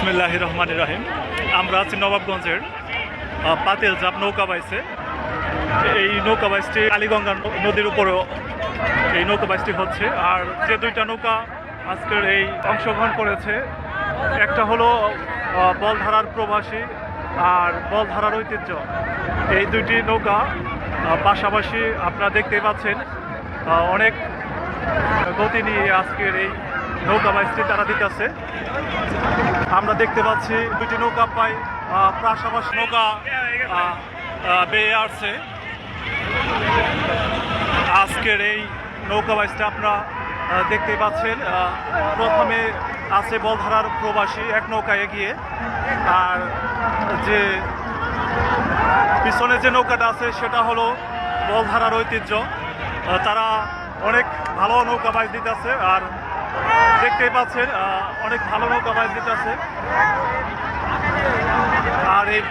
বিসমিল্লাহির রহমানির রহিম। আমরা আছি নবাবগঞ্জের পাতিলঝাপ নৌকা বাইসে। এই নৌকা বাইসটি কালীগঙ্গা নদীর উপরেও এই নৌকা বাইসটি হচ্ছে। আর যে দুইটা নৌকা আজকের এই অংশগ্রহণ করেছে, একটা হলো বলধারার প্রবাসী আর বলধারার ঐতিহ্য। এই দুইটি নৌকা পাশাপাশি আপনারা দেখতেই পাচ্ছেন অনেক গতি নিয়ে আজকের এই নৌকা বাইসটি তারা দিতেছে। আমরা দেখতে পাচ্ছি দুটি নৌকা প্রায় পাশাপাশি নৌকা বেয়ে আসছে। আজকের এই নৌকা বাইসটা আপনারা দেখতেই পাচ্ছেন। প্রথমে আছে বলধারার প্রবাসী এক নৌকা এগিয়ে, আর যে পিছনে যে নৌকাটা আছে সেটা হলো বলধারার ঐতিহ্য। তারা অনেক ভালো নৌকা বাইচ দিতেছে, আর দেখতেই পাচ্ছেন অনেক ভালো নৌকা বাইচ দিতেছে। আর এই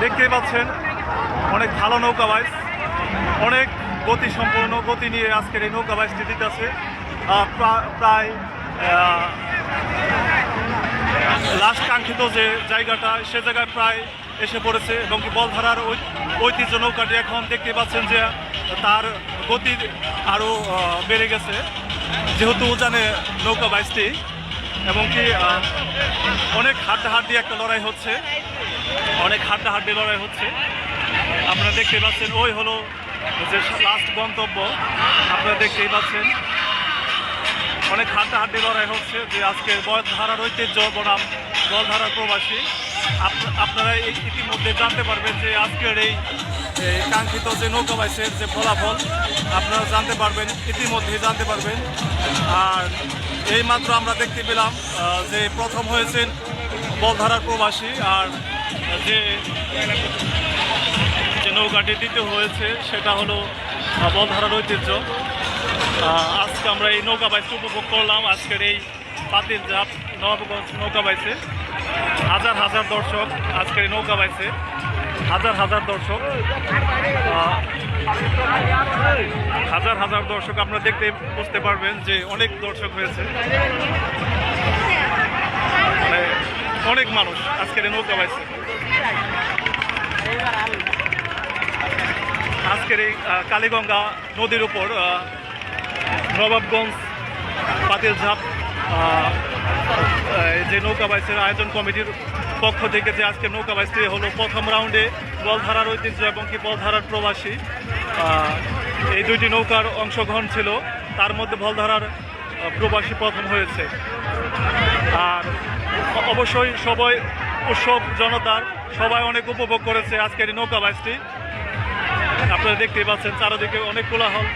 দেখতেই পাচ্ছেন অনেক ভালো নৌকা বাইচ, অনেক গতি সম্পন্ন গতি নিয়ে আজকের এই নৌকা বাইচটি দিতেছে। প্রায় লাস্ট কাঙ্ক্ষিত যে জায়গাটা সে জায়গায় প্রায় এসে পড়েছে, এবং কি বলধারার ঐতিহ্য নৌকাটি এখন দেখতে পাচ্ছেন যে তার গতি আরও বেড়ে গেছে, যেহেতু উজানে নৌকা বাইচটি, এবং কি অনেক হাড্ডাহাড্ডি একটা লড়াই হচ্ছে, অনেক হাড্ডাহাড্ডি লড়াই হচ্ছে। আপনারা দেখতে পাচ্ছেন ওই হলো যে লাস্ট গন্তব্য, আপনারা দেখতেই পাচ্ছেন অনেক হাড্ডাহাড্ডি লড়াই হচ্ছে। যে আজকে বলধারার ঐতিহ্য বনাম বলধারার প্রবাসী, আপনারা ইতিমধ্যে জানতে পারবেন যে আজকের এই কাঙ্ক্ষিত যে নৌকা বাইচের যে ফলাফল আপনারা জানতে পারবেন, ইতিমধ্যেই জানতে পারবেন। আর এইমাত্র আমরা দেখতে পেলাম যে প্রথম হয়েছেন বলধারার প্রবাসী, আর যে নৌকাটি দ্বিতীয় হয়েছে সেটা হলো বলধারার ঐতিহ্য। আজকে আমরা এই নৌকা বাইচ উপভোগ করলাম। আজকের এই পাতিলঝাপ নবাবগঞ্জ নৌকা বাইচে হাজার হাজার দর্শক, আজকের এই নৌকা বাইচে হাজার হাজার দর্শক, হাজার হাজার দর্শক। আপনারা দেখতে বুঝতে পারবেন যে অনেক দর্শক হয়েছে, মানে অনেক মানুষ আজকের এই নৌকা বাইচে। আজকের এই কালীগঙ্গা নদীর উপর নবাবগঞ্জ পাতিলঝাপ যে নৌকা বাইচের আয়োজন কমিটির পক্ষ থেকে যে আজকে নৌকা বাইচটি হলো প্রথম রাউন্ডে বলধারার ঐতিহ্য এবং কি বলধারার প্রবাসী, এই দুইটি নৌকার অংশগ্রহণ ছিল। তার মধ্যে বলধারার প্রবাসী প্রথম হয়েছে। আর অবশ্যই সবাই উৎসব জনতার সবাই অনেক উপভোগ করেছে আজকের এই নৌকা বাইচটি। আপনারা দেখতেই পাচ্ছেন চারিদিকে অনেক কোলাহল।